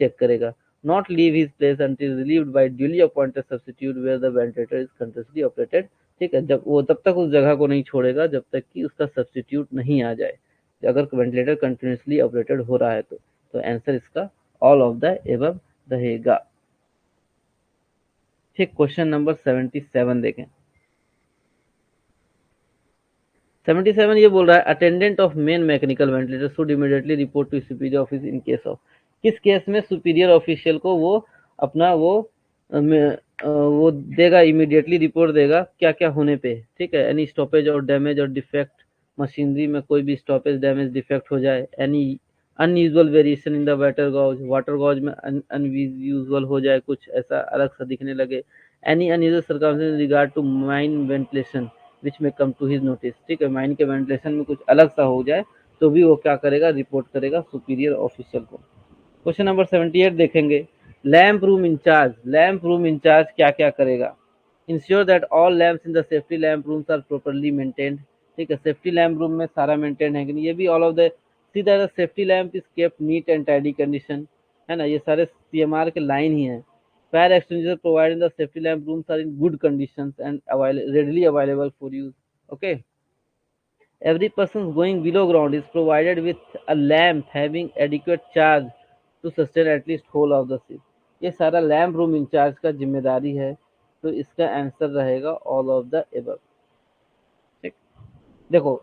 चेक करेगा। Not leave his place until relieved by duly appointed substitute where the ventilator is continuously operated। ठीक है, जब वो तब तक उस जगह को नहीं छोड़ेगा जब तक कि उसका सब्सटीट्यूट नहीं आ जाए, अगर वेंटिलेटर कंटिन्यूसली ऑपरेटेड हो रहा है तो आंसर इसका ऑल ऑफ द एबव रहेगा। ठीक, क्वेश्चन नंबर 77 देखें। 77 ये बोल रहा है attendant of main mechanical ventilator should immediately report to superior office in case of. किस केस में सुपीरियर ऑफिशियल को वो अपना वो देगा, इमीडिएटली रिपोर्ट देगा क्या क्या होने पे? ठीक है, एनी स्टॉपेज और डैमेज और डिफेक्ट, मशीनरी में कोई भी स्टॉपेज डैमेज डिफेक्ट हो जाए, any unusual variation in the water gauge में अनयूजुअल हो जाए, कुछ ऐसा अलग सा दिखने लगे, any unusual circumstance regard to mine ventilation which में कम टू हिज नोटिस। ठीक है, माइन के वेंटिलेशन में कुछ अलग सा हो जाए तो भी वो क्या करेगा? रिपोर्ट करेगा सुपीरियर ऑफिसर को। क्वेश्चन नंबर 78 देखेंगे। Lamp room in charge, lamp room in charge क्या क्या करेगा? Ensure that all lamps in the safety lamp rooms are properly maintained. ठीक है, सेफ्टी लैंप रूम में सारा मेंटेन है कि नहीं, ये भी all of the see that the safety lamp is kept neat and tidy condition, है ना, ये सारे सीएमआर के लाइन ही है। Fire extinguisher provided in the safety lamp rooms are in good conditions and readily available for use। okay, every person going below ground is provided with a lamp having adequate charge to sustain at least whole of the shift. ये सारा lamp room in charge का जिम्मेदारी है, तो इसका answer रहेगा all of the above. ठीक, देखो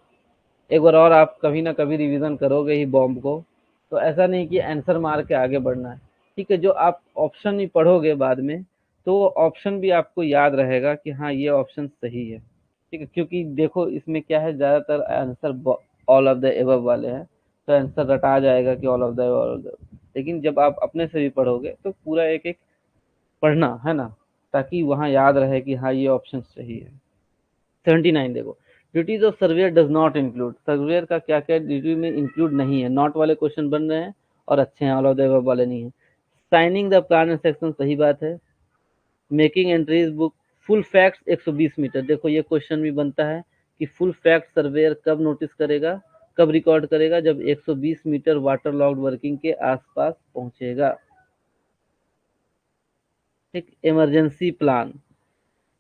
एक बार और आप कभी ना कभी रिवीजन करोगे ही बॉम्ब को, तो ऐसा नहीं कि आंसर मार के आगे बढ़ना है। ठीक है, जो आप ऑप्शन ही पढ़ोगे बाद में, तो वो ऑप्शन भी आपको याद रहेगा कि हाँ ये ऑप्शन सही है। ठीक है, क्योंकि देखो इसमें क्या है, ज्यादातर answer all of the above वाले हैं, तो आंसर रटा जाएगा कि all of the above, all of the. लेकिन जब आप अपने से भी पढ़ोगे तो पूरा एक एक पढ़ना है ना, ताकि वहां याद रहे कि हाँ ये ऑप्शन सही है। 79 देखो, duties of surveyor does not include, surveyor का क्या क्या ड्यूटी में इंक्लूड नहीं है। नॉट वाले क्वेश्चन बन रहे हैं और अच्छे हैं, ऑल ऑफ द अबव वाले नहीं है। Signing the plan and section, सही बात है। Making entries book, full facts 120 metre, देखो ये क्वेश्चन भी बनता है कि फुल फैक्ट सर्वेयर कब नोटिस करेगा, कब रिकॉर्ड करेगा, जब 120 मीटर वाटर लॉग्ड वर्किंग के आसपास पहुंचेगा। ठीक, emergency plan,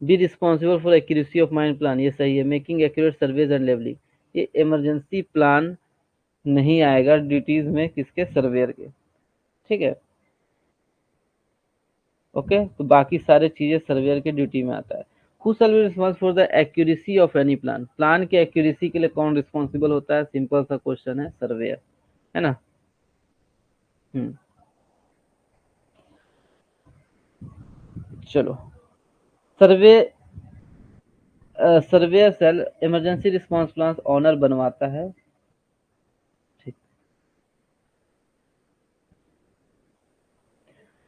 be responsible for accuracy of mine plan, ये सही है। Making accurate surveys and levelling, ये इमरजेंसी प्लान नहीं आएगा ड्यूटीज में, किसके, सर्वेयर के। ठीक है, ओके, तो बाकी सारे चीजें सर्वेयर के ड्यूटी में आता है। Who shall be responsible for the accuracy of any plan, plan के एक्यूरेसी के लिए कौन रिस्पॉन्सिबल होता है, सिंपल सा क्वेश्चन है, सर्वेयर, है ना। हम्म, चलो, survey surveyor shall emergency response plan owner बनवाता है। ठीक,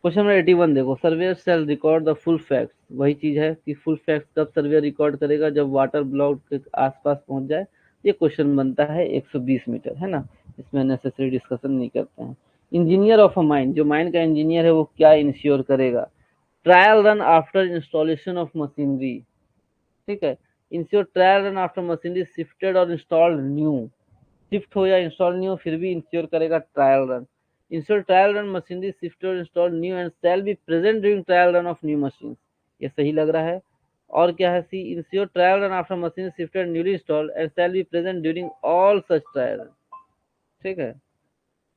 क्वेश्चन नंबर 81 देखो, surveyor shall record the full facts, वही चीज है कि फुल फैक्ट्स कब सर्वेयर रिकॉर्ड करेगा, जब वाटर ब्लॉक के आसपास पहुंच जाए। ये क्वेश्चन बनता है 120 मीटर, है ना, इसमें नेसेसरी डिस्कशन नहीं करते हैं। इंजीनियर ऑफ अ माइन, जो माइन का इंजीनियर है वो क्या इंश्योर करेगा, trial run after installation of machinery. ठीक है, ensure trial run after machinery shifted और इंस्टॉल्ड न्यू, शिफ्ट हो या इंस्टॉल नहीं हो फिर भी इंश्योर करेगा trial run. Ensure trial run machinery shift और install new and shall be present during trial run of new machine, ये सही लग रहा है। और क्या है, see ensure trial run after machine shifted newly installed and shall be present during all such trial run. ठीक है,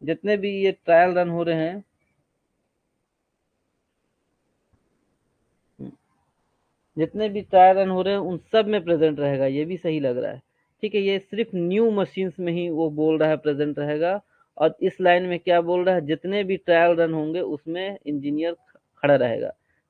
जितने भी ये ट्रायल रन हो रहे हैं, जितने भी ट्रायल रन हो रहे हैं उन सब में प्रेजेंट रहेगा, ये भी सही लग रहा है। ठीक है, ये सिर्फ न्यू मशीन्स में ही वो बोल रहा है प्रेजेंट रहेगा। और इस लाइन में क्या बोल रहा है, जितने भी ट्रायल रन होंगे उसमें इंजीनियर खड़ा रहेगा।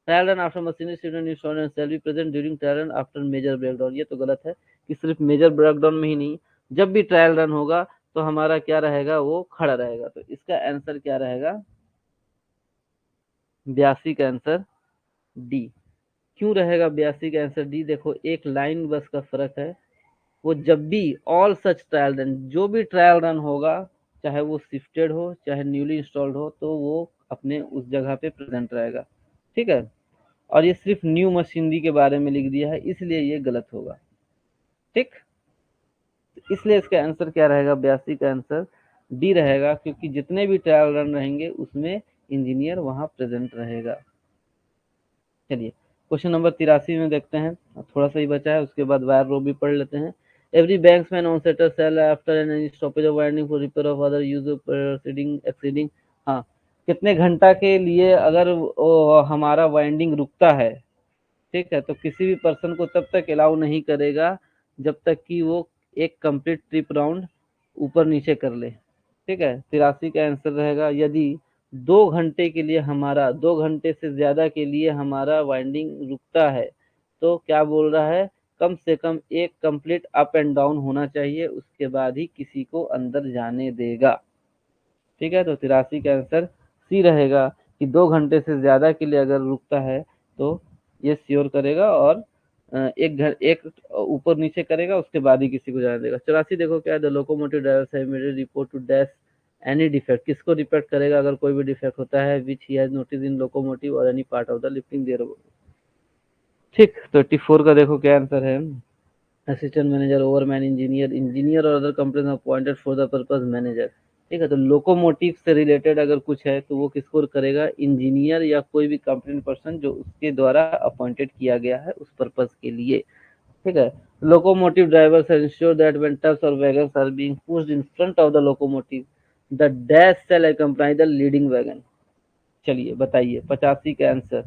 Trial run after machinery shall be present during trial run after major breakdown, ये तो गलत है कि सिर्फ मेजर ब्रेकडाउन में ही नहीं, जब भी ट्रायल रन होगा तो हमारा क्या रहेगा, वो खड़ा रहेगा। तो इसका आंसर क्या रहेगा, 82 का आंसर डी। क्यों रहेगा 82 का आंसर डी, देखो एक लाइन बस का फर्क है। वो जब भी ऑल सच ट्रायल रन, जो भी ट्रायल रन होगा, चाहे वो शिफ्टेड हो चाहे न्यूली इंस्टॉल्ड हो, तो वो अपने उस जगह पे प्रेजेंट रहेगा। ठीक है, और ये सिर्फ न्यू मशीनरी के बारे में लिख दिया है, इसलिए ये गलत होगा। ठीक, इसलिए इसका आंसर क्या रहेगा, 82 का आंसर डी रहेगा, क्योंकि जितने भी ट्रायल रन रहेंगे उसमें इंजीनियर वहां प्रेजेंट रहेगा। चलिए, क्वेश्चन नंबर 83 में देखते हैं, थोड़ा सा ही बचा है, उसके बाद वायर रो भी पढ़ लेते हैं। Every banksman on setter shall after an stoppage of winding for repair of other use proceeding exceeding, हाँ, कितने घंटा के लिए अगर हमारा वाइंडिंग रुकता है, ठीक है, तो किसी भी पर्सन को तब तक अलाउ नहीं करेगा जब तक कि वो एक कंप्लीट ट्रिप राउंड ऊपर नीचे कर ले। ठीक है, 83 का आंसर रहेगा, यदि 2 घंटे के लिए हमारा, 2 घंटे से ज्यादा के लिए हमारा वाइंडिंग रुकता है, तो क्या बोल रहा है, कम से कम एक कंप्लीट अप एंड डाउन होना चाहिए, उसके बाद ही किसी को अंदर जाने देगा। ठीक है, तो 83 का आंसर सी रहेगा कि 2 घंटे से ज्यादा के लिए अगर रुकता है तो ये श्योर करेगा, और एक ऊपर नीचे करेगा, उसके बाद ही किसी को जाने देगा। 84 देखो क्या है, the locomotive driver report to dash any defect, किसको रिपोर्ट करेगा अगर कोई भी डिफेक्ट होता है, which he has notice in locomotive और any part of the lifting there. ठीक, तो 84 का देखो क्या आंसर है, assistant manager, overman, engineer, engineer और other companies appointed for the purpose manager. ठीक है, तो लोकोमोटिव से रिलेटेड अगर कुछ है तो वो किसको करेगा, इंजीनियर या कोई भी कंपनी पर्सन जो उसके द्वारा अपॉइंटेड किया गया है उस पर्पस के लिए। ठीक है, locomotive drivers ensure that when tubs और wagons are being pushed in front of the locomotive, the dash shall accompany the leading wagon. चलिए बताइए 85 का answer.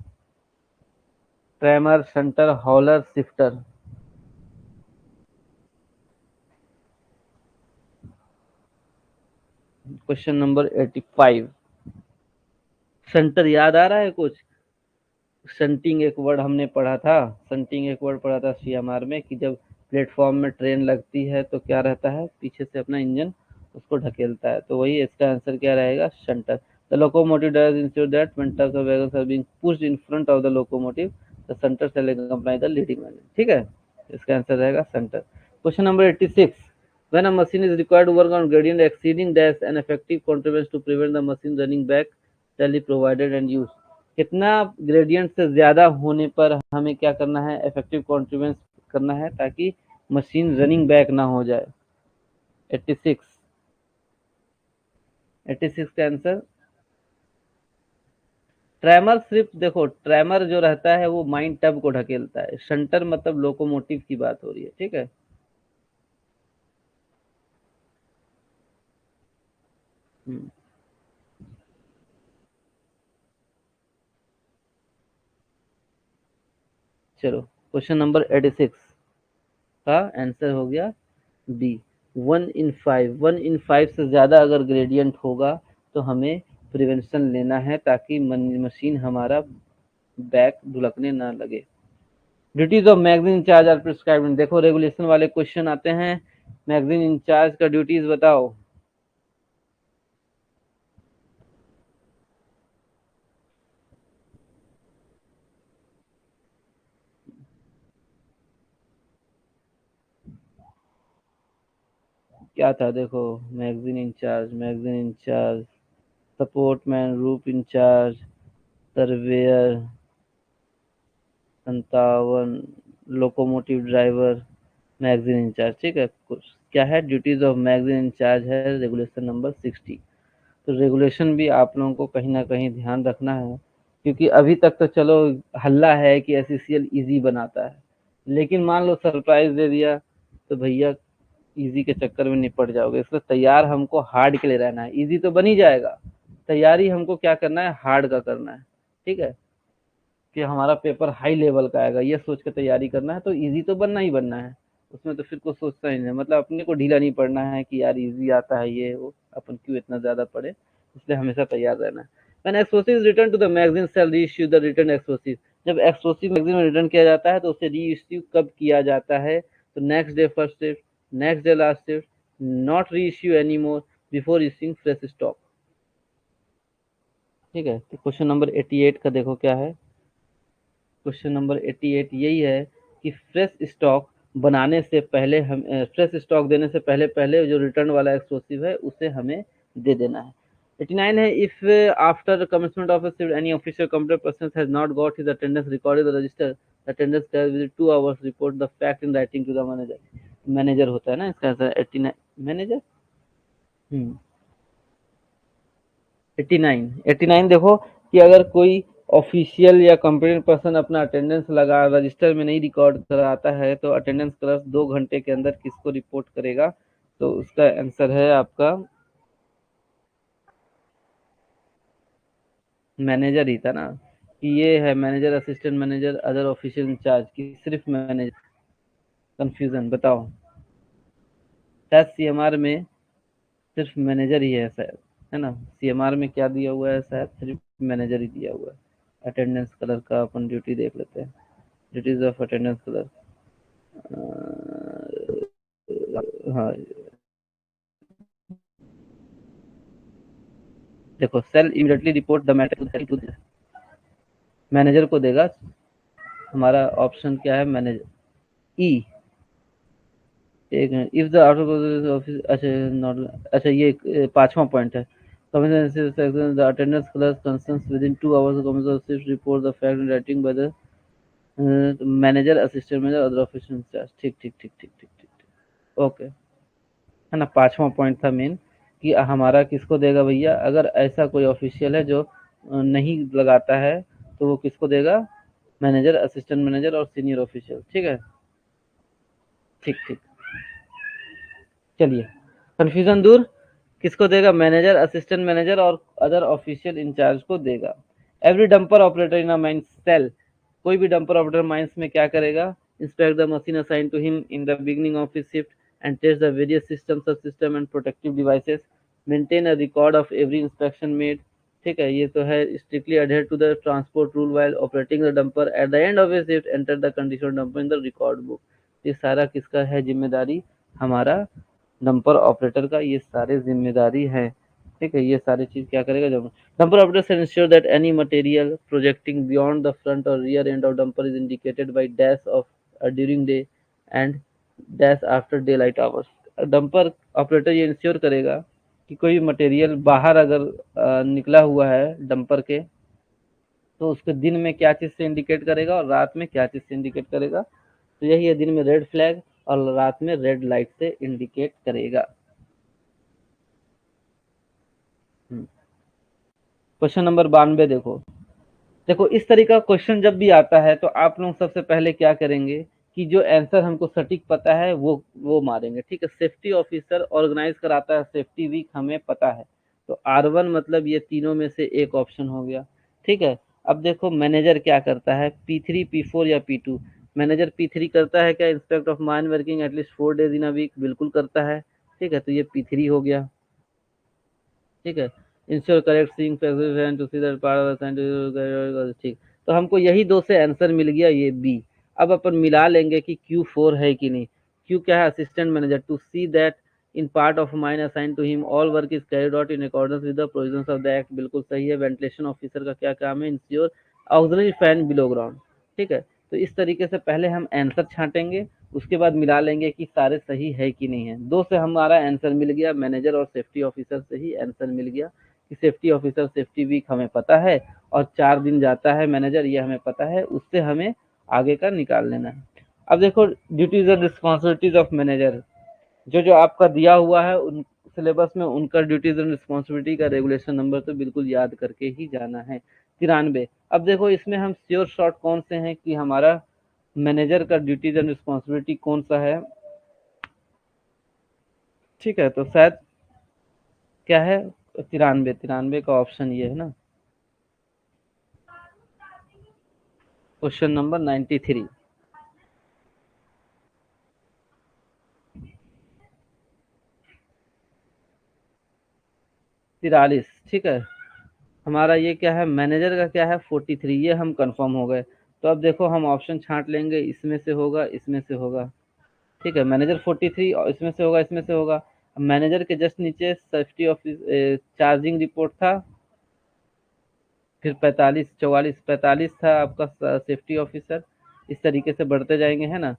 Trammer, shunter, hauler, shifter. Question number 85। Shunter याद आ रहा है कुछ? शंटिंग एक वर्ड हमने पढ़ा था। शंटिंग एक वर्ड पढ़ा था सीएमआर में कि जब प्लेटफॉर्म में ट्रेन लगती है तो क्या रहता है, पीछे से अपना इंजन उसको ढकेलता है। तो वही इसका आंसर क्या रहेगा, shunter. The locomotive does ensure that when trucks और wagons are being pushed in front of the locomotive the shunter shall accompany the leading wagon. ठीक है, इसका आंसर रहेगा shunter. Question number 86। When a machine is required to work on gradient exceeding dash, an effective contrivance to prevent the machine running back shall be provided and used। कितना gradient से ज्यादा होने पर हमें क्या करना है, इफेक्टिव कॉन्ट्रीब्यूंस करना है ताकि मशीन रनिंग बैक ना हो जाए। 86। 86 का आंसर। ट्रैमर सिर्फ देखो, ट्रैमर जो रहता है वो माइन टब को ढकेलता है, शंटर मतलब लोकोमोटिव की बात हो रही है। ठीक है। हम्म, चलो क्वेश्चन नंबर 86 का आंसर हो गया बी, 1/5। 1/5 से ज्यादा अगर ग्रेडियंट होगा तो हमें प्रिवेंशन लेना है ताकि मशीन हमारा बैक ढुलकने ना लगे। Duties of magazine in charge are prescribed. देखो रेगुलेशन वाले क्वेश्चन आते हैं, मैगजीन इंचार्ज का ड्यूटीज बताओ। क्या था देखो, magazine incharge, magazine incharge, support man, rope incharge, surveyor, 57, locomotive driver, magazine incharge. ठीक है, कुछ क्या है, ड्यूटीज ऑफ मैगजीन इंचार्ज है रेगुलेशन नंबर 60। तो रेगुलेशन भी आप लोगों को कहीं ना कहीं ध्यान रखना है, क्योंकि अभी तक तो चलो हल्ला है कि एससीसीएल इजी बनाता है, लेकिन मान लो सरप्राइज दे दिया तो भैया इजी के चक्कर में निपट जाओगे। इसलिए तैयार हमको हार्ड के लिए रहना है, इजी तो बन ही जाएगा, तैयारी हमको क्या करना है, हार्ड का करना है। ठीक है, कि हमारा पेपर हाई लेवल का आएगा ये सोच के तैयारी करना है, तो इजी तो बनना ही बनना है। उसमें तो फिर कुछ सोचता ही नहीं, मतलब अपने को ढीला नहीं पड़ना है कि यार इजी आता है ये वो, अपन क्यों इतना ज्यादा पढ़े। इसलिए हमेशा तैयार रहना है। When explosive is returned to the magazine shall reissue the return explosive। जब एक्सप्लोसिव मैगजीन में रिटर्न किया जाता है तो उसे रीइश्यू कब किया जाता है, तो next day first shift, next day last shift, not reissue any more before issuing fresh stock. ठीक है, तो क्वेश्चन नंबर 88 का देखो क्या है। क्वेश्चन नंबर 88 यही है कि फ्रेश स्टॉक बनाने से पहले हम फ्रेश स्टॉक देने से पहले पहले जो रिटर्न वाला एक्सप्लोसिव है उसे हमें दे देना है। 89 है, if after commencement of shift any official computer person has not got his attendance recorded the register, attendance can with 2 hours report the fact in writing to the manager. Manager होता है ना इसका आंसर 89, मैनेजर। हम्म 89। 89 देखो कि अगर कोई official या complaint person अपना अटेंडेंस लगा रजिस्टर में नहीं रिकॉर्ड कराता है तो अटेंडेंस क्लर्क 2 घंटे के अंदर किसको रिपोर्ट करेगा, तो उसका आंसर है आपका मैनेजर ही था ना, कि ये है manager, assistant manager, other official in charge की सिर्फ मैनेजर। कंफ्यूजन बताओ, शायद सीएमआर में सिर्फ मैनेजर ही है शायद, है ना। सीएमआर में क्या दिया हुआ है, शायद सिर्फ मैनेजर ही दिया हुआ है। अटेंडेंस कलर का अपन ड्यूटी देख लेते हैं। ड्यूटीज ऑफ अटेंडेंस कलर, हाँ देखो, shall immediately report the matter to manager को देगा। हमारा ऑप्शन क्या है, मैनेजर ई। एक minute, if the outer office, अच्छा नॉट, अच्छा ये पांचवा पॉइंट है। The attendance clerk concerns within 2 hours shift report the fact in writing by the manager, assistant manager, other official in charge. ठीक ठीक ठीक ठीक ठीक ठीक, ओके। है ना, पांचवा पॉइंट था मेन, कि हमारा किसको देगा भैया, अगर ऐसा कोई ऑफिशियल है जो नहीं लगाता है तो वो किसको देगा, मैनेजर, असिस्टेंट मैनेजर और सीनियर ऑफिशियल। ठीक है, ठीक ठीक। चलिए कंफ्यूजन दूर, किसको देगा? मैनेजर, असिस्टेंट मैनेजर और अदर ऑफिशियल इंचार्ज को देगा। Every dumper operator in a mines shall, कोई भी डंपर ऑपरेटर माइंस में क्या करेगा? Inspect the machine assign to him in the beginning of his shift and test the various system, sub system and protective devices, maintain a record of every inspection made. ठीक है, ये तो है। Strictly adhere to the transport rule while operating the dumper at the end of a shift, enter the condition dumper in the record book. ये सारा किसका है जिम्मेदारी? हमारा डंपर ऑपरेटर का ये सारे जिम्मेदारी है। ठीक है, ये सारी चीज क्या करेगा? जब डंपर ऑपरेटर से ensure that any material projecting beyond the front और rear end of dumper is indicated by dash of during day and dash after daylight hours. Dumper operator ये इंश्योर करेगा कि कोई मटेरियल बाहर अगर निकला हुआ है डंपर के, तो उसको दिन में क्या चीज से इंडिकेट करेगा और रात में क्या चीज से इंडिकेट करेगा। तो यही है, दिन में रेड फ्लैग और रात में रेड लाइट से इंडिकेट करेगा। क्वेश्चन नंबर 92 देखो। देखो इस तरीका का क्वेश्चन जब भी आता है तो आप लोग सबसे पहले क्या करेंगे कि जो आंसर हमको सटीक पता है वो मारेंगे। ठीक है, सेफ्टी ऑफिसर ऑर्गेनाइज कराता है सेफ्टी वीक, हमें पता है। तो R1 मतलब ये तीनों में से एक ऑप्शन हो गया। ठीक है, अब देखो मैनेजर क्या करता है, P3 P4 या P2? मैनेजर P3 करता है क्या? Inspect of mine working at least 4 days in a week, बिल्कुल करता है। ठीक है, तो ये P3 हो गया। ठीक है, ensure correct seeing to see that part of ठीक। तो हमको यही दो से आंसर मिल गया, ये बी। अब अपन मिला लेंगे कि Q4 है कि नहीं। क्यू क्या है? Assistant manager, to see that in part of mine assign to him all work is carried out in accordance with the provisions of the act, बिल्कुल सही है। वेंटिलेशन ऑफिसर का क्या काम है? Ensure auxiliary fan below ground. ठीक है, तो इस तरीके से पहले हम आंसर छांटेंगे, उसके बाद मिला लेंगे कि सारे सही है कि नहीं है। दो से हमारा आंसर मिल गया, मैनेजर और सेफ्टी ऑफिसर से ही आंसर मिल गया कि सेफ्टी ऑफिसर सेफ्टी वीक हमें पता है और 4 दिन जाता है मैनेजर, ये हमें पता है, उससे हमें आगे का निकाल लेना है। अब देखो duties and responsibilities of manager, जो जो आपका दिया हुआ है उन सिलेबस में उनका ड्यूटीज एंड रिस्पॉन्सिबिलिटी का रेगुलेशन नंबर तो बिल्कुल याद करके ही जाना है, 93। अब देखो इसमें हम श्योर शॉर्ट कौन से हैं कि हमारा मैनेजर का ड्यूटीज एंड रिस्पॉन्सिबिलिटी कौन सा है। ठीक है, तो शायद क्या है? 93, 93 का ऑप्शन ये है ना, क्वेश्चन नंबर 93। 43। ठीक है, हमारा ये क्या है? मैनेजर का क्या है? 43, ये हम कंफर्म हो गए। तो अब देखो हम ऑप्शन छांट लेंगे, इसमें से होगा, इसमें से होगा। ठीक है, मैनेजर 43 और इसमें से होगा, इसमें से होगा। मैनेजर के जस्ट नीचे सेफ्टी ऑफिस चार्जिंग रिपोर्ट था, फिर 45, 44, 45 था आपका सेफ्टी ऑफिसर। इस तरीके से बढ़ते जाएंगे, है ना।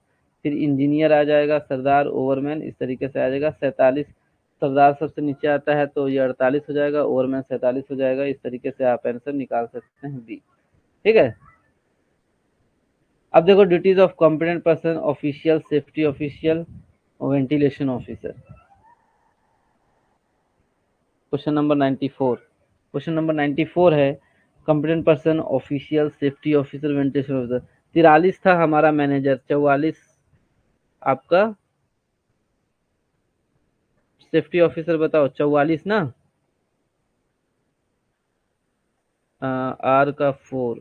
फिर इंजीनियर आ जाएगा, सरदार, ओवरमैन, इस तरीके से आ जाएगा। 47 सरदार सबसे नीचे आता है तो ये 48 हो जाएगा, ओवरमैन 47 हो जाएगा। इस तरीके से आप आंसर निकाल सकते हैं बी। ठीक है, अब देखो duties of competent person official, safety official, ventilation officer. Question number 94। Question number 94 है competent person official, safety officer, ventilation officer. 43 था हमारा मैनेजर, 44 आपका सेफ्टी ऑफिसर। बताओ 44 ना, आर का 4,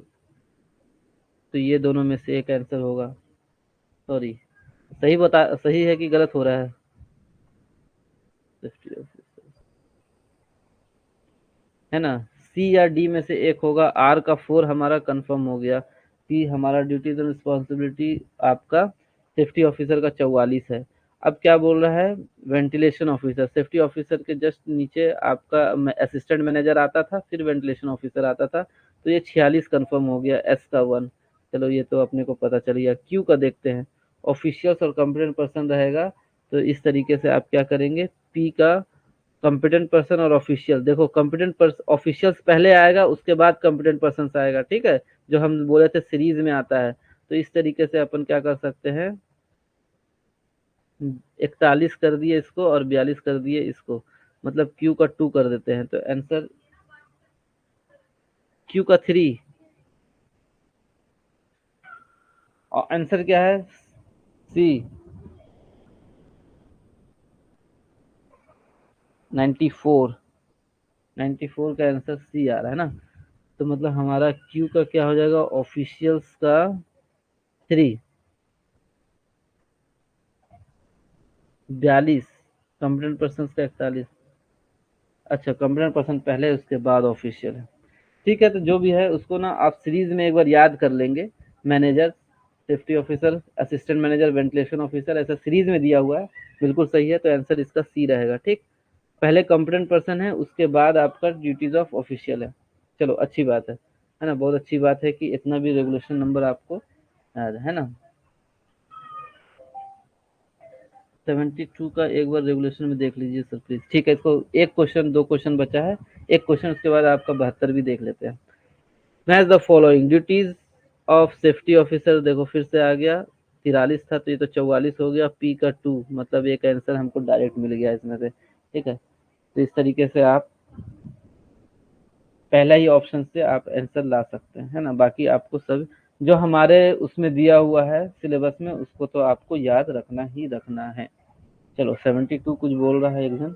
तो ये दोनों में से एक आंसर होगा। सॉरी, सही है कि गलत हो रहा है? सेफ्टी ऑफिसर है ना, सी या डी में से एक होगा। आर का 4 हमारा कंफर्म हो गया कि हमारा ड्यूटीज एंड रिस्पॉन्सिबिलिटी आपका सेफ्टी ऑफिसर का 44 है। अब क्या बोल रहा है? वेंटिलेशन ऑफिसर, सेफ्टी ऑफिसर के जस्ट नीचे आपका असिस्टेंट मैनेजर आता था, फिर वेंटिलेशन ऑफिसर आता था, तो ये 46 कंफर्म हो गया, एस का 1। चलो ये तो अपने को पता चल गया। क्यू का देखते हैं, ऑफिशियल्स और कंप्लेंट पर्सन रहेगा, तो इस तरीके से आप क्या करेंगे? पी का कॉम्पिटेंट पर्सन और ऑफिशियल। देखो कॉम्पिटेंट पर्सन ऑफिशियल्स पहले आएगा, उसके बाद कॉम्पिटेंट पर्सन आएगा। ठीक है, जो हम बोले थे सीरीज में आता है। तो इस तरीके से अपन क्या कर सकते हैं, 41 कर दिए इसको और 42 कर दिए इसको, मतलब क्यू का 2 कर देते हैं, तो आंसर क्यू का 3। और आंसर क्या है? सी। 94। 94 का आंसर सी आ रहा है ना। तो मतलब हमारा क्यू का क्या हो जाएगा, ऑफिशियल्स का 3, 42, कंप्लेंट पर्सन का 41। अच्छा, कंप्लेंट पर्सन पहले उसके बाद ऑफिशियल है। ठीक है, तो जो भी है उसको ना आप सीरीज में एक बार याद कर लेंगे। Manager, safety officer, assistant manager, ventilation officer, ऐसा सीरीज में दिया हुआ है। बिल्कुल सही है, तो आंसर इसका सी रहेगा। ठीक, पहले कंप्लेंट पर्सन है, उसके बाद आपका ड्यूटीज ऑफ ऑफिशियल है। चलो अच्छी बात है ना, बहुत अच्छी बात है कि इतना भी रेगुलेशन नंबर आपको याद है ना। 72 का एक बार रेगुलेशन में देख लीजिए सर प्लीज। ठीक है, इसको एक क्वेश्चन, दो क्वेश्चन बचा है, एक क्वेश्चन उसके बाद आपका 72 भी देख लेते हैं। Match the following duties of safety officer, देखो फिर से आ गया, 43 था तो ये तो 44 हो गया, पी का 2, मतलब एक आंसर हमको डायरेक्ट मिल गया इसमें से। ठीक है, तो इस तरीके से आप पहला ही ऑप्शन से आप आंसर ला सकते हैं, है ना। बाकी आपको सब जो हमारे उसमें दिया हुआ है सिलेबस में, उसको तो आपको याद रखना ही रखना है। चलो 72 कुछ बोल रहा है एक जन।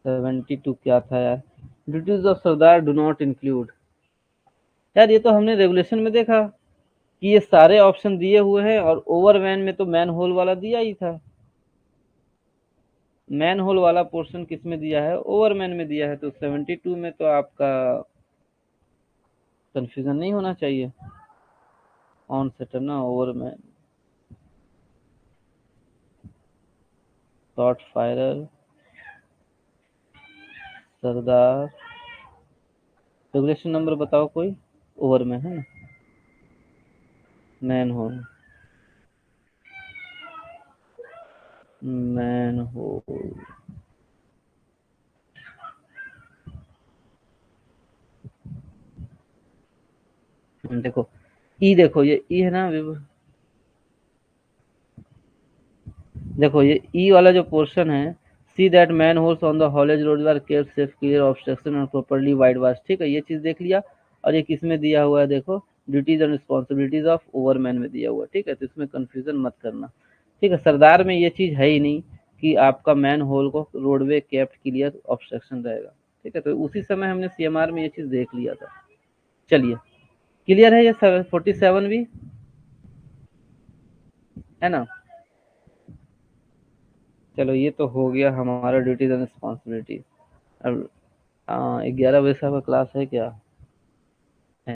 72 क्या था यार, duties of sirdar do not include. यार ये तो हमने रेगुलेशन में देखा कि ये सारे ऑप्शन दिए हुए हैं, और ओवरमैन में तो मैन होल वाला दिया ही था। मैन होल वाला पोर्शन किस में दिया है, ओवरमैन में दिया है, तो 72 में तो आपका कंफ्यूजन नहीं होना चाहिए। ऑन सेटर ना, ओवरमैन, शॉट फायरर, सरदार, रेगुलेशन नंबर बताओ कोई, ओवर में है ना, मैन होल, मैन होल। देखो ई, देखो ये ई है ना, देखो ये ई वाला जो पोर्शन है, see that man holes on the haulage road are kept safe clear obstruction और प्रॉपर्ली वाइड वाश। ठीक है, ये चीज देख लिया। और ये किस में दिया हुआ है, देखो ड्यूटीज एंड रिस्पॉन्सिबिलिटीज ऑफ ओवरमैन में दिया हुआ है। ठीक है, तो इसमें कंफ्यूजन मत करना। ठीक है, सरदार में ये चीज है ही नहीं कि आपका मैन होल को रोडवे केप्ट क्लियर ऑब्स्ट्रक्शन रहेगा। ठीक है, तो उसी समय हमने सीएमआर में ये चीज देख लिया था। चलिए, क्लियर है ये 47 भी, है ना। चलो ये तो हो गया हमारा ड्यूटीज एंड रिस्पॉन्सिबिलिटीज। अब 11 बजे से आपका क्लास है क्या?